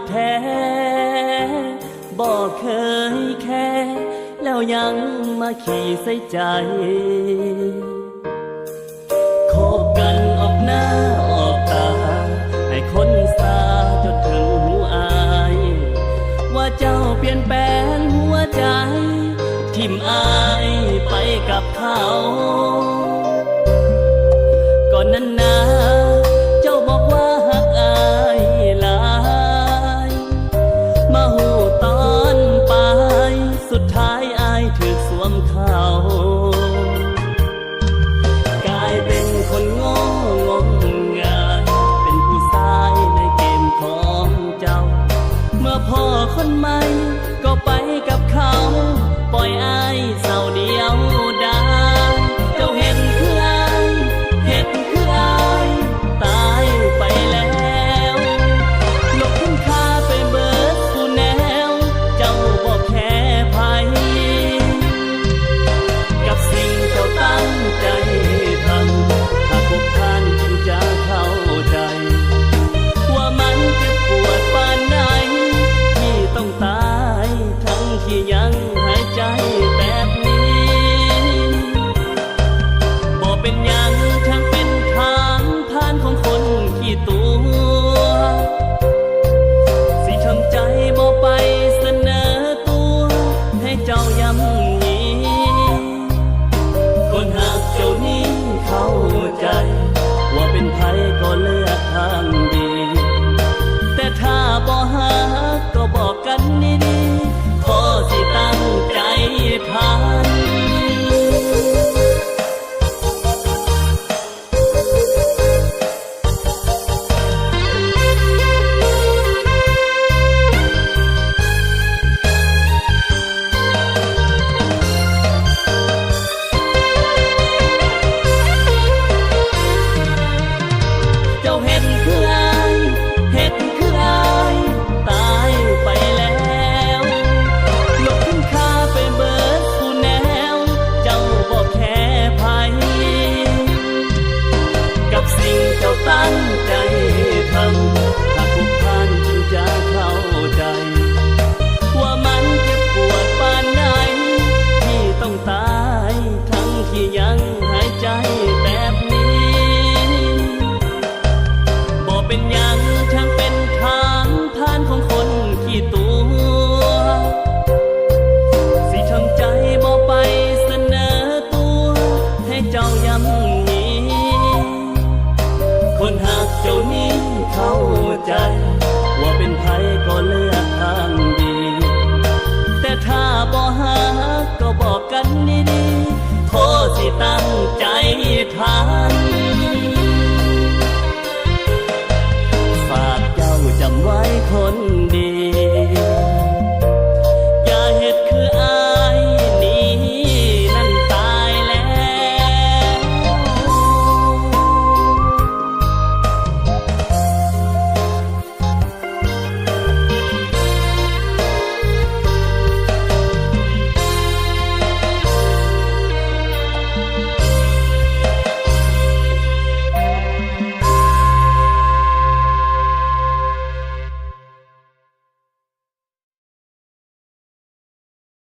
แท้บ่เคยแค่แล้วยังมาขี่ใส่ใจคบกันออกหน้าออกตาให้คนสาจนถึงหูอายว่าเจ้าเปลี่ยนแปลงหัวใจทิ่มอายไปกับเขาก่อนนั้นนะเจ้าบอกว่าหักอายหลายมาหูตอนไปสุดท้ายอายถูกสวมเขากลายเป็นคนโง่งมงายเป็นผู้ชายในเกมของเจ้าเมื่อพ่อคนใหม่ก็ไปกับเขาปล่อยอาย